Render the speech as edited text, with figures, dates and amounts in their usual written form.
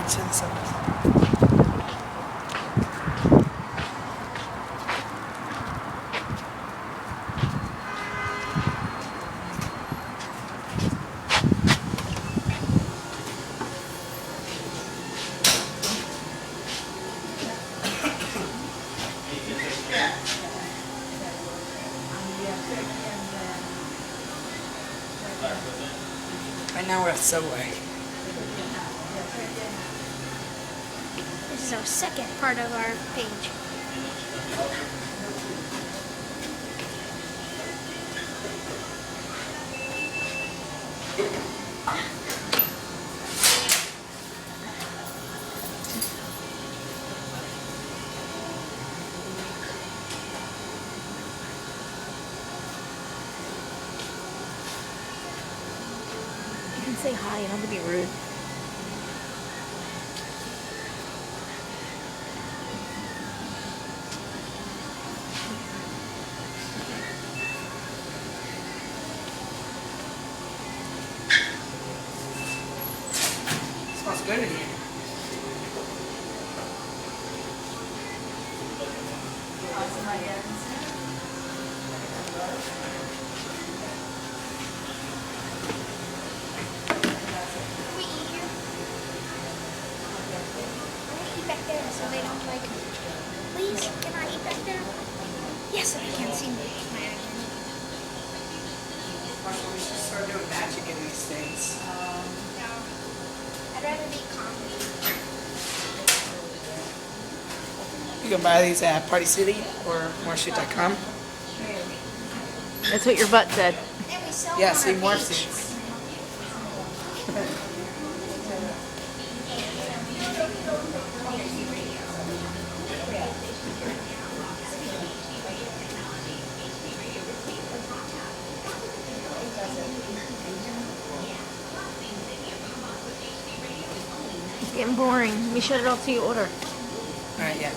Send some. Right now we're at Subway. This is our second part of our page. You can say hi, you don't have to be rude. Smells good in here. Can we eat here? I want to eat back there so they don't like me. Please, can I eat back there? Yes, I can't see my icon. Marshall, we should start doing magic in these things. No. I'd rather be comedy. You can buy these at Party City or moreshoot.com. That's what your butt said. And we sell Yeah, them on see our more page. seats. It's getting boring. Let me shut it off till you order. Alright, yeah.